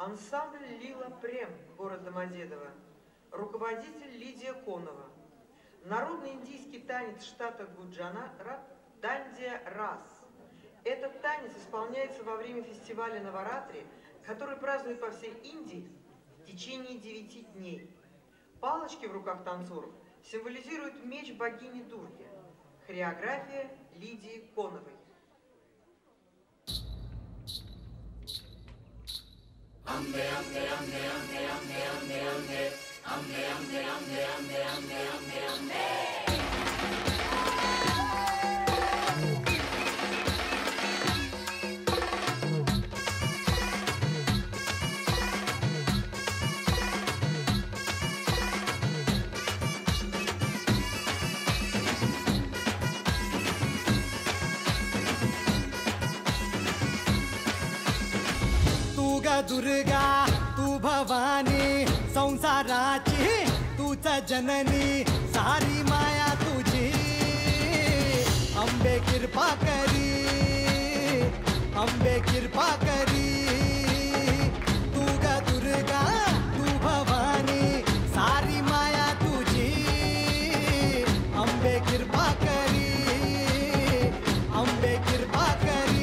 Ансамбль «Лила Прем», город Домодедово. Руководитель Лидия Конова. Народный индийский танец штата Гуджарат «Дандия Рас». Этот танец исполняется во время фестиваля Наваратри, который празднуют по всей Индии в течение 9 дней. Палочки в руках танцоров символизируют меч богини Дурги. Хореография Лидии Коновой. Ambe ambe ambe ambe ambe ambe ambe ambe ambe ambe ambe ambe ambe ambe Durga तू भवानी संसाराची तूच जननी सारी माया तुझी अंबे कृपा करी अंबे कृपा करी तू ग दुर्गा तू भवानी सारी माया तुझी अंबे कृपा करी अंबे कृपा करी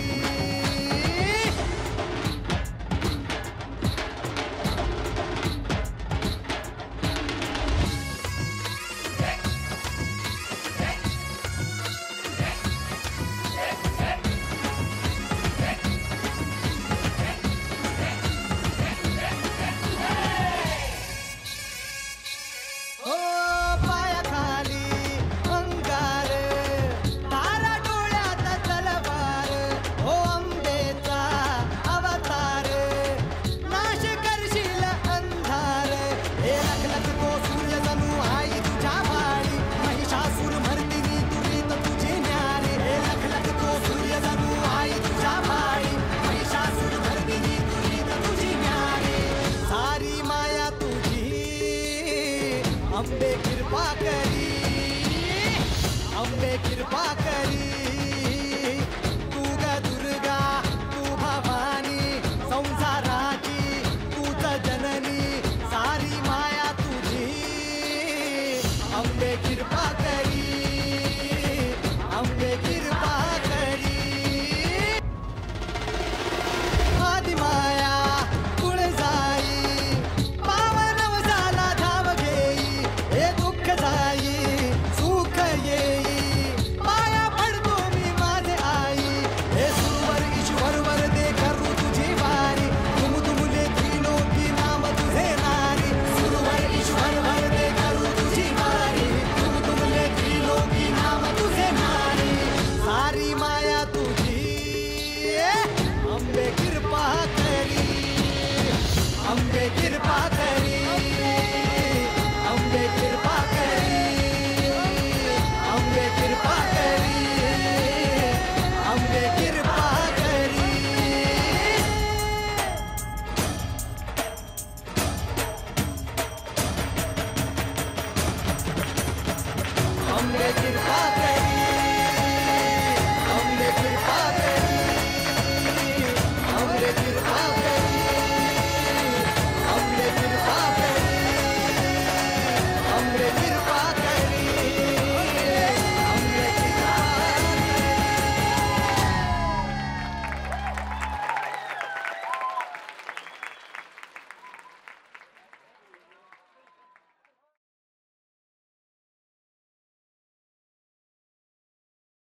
अंबे कृपा करी अंबे कृपा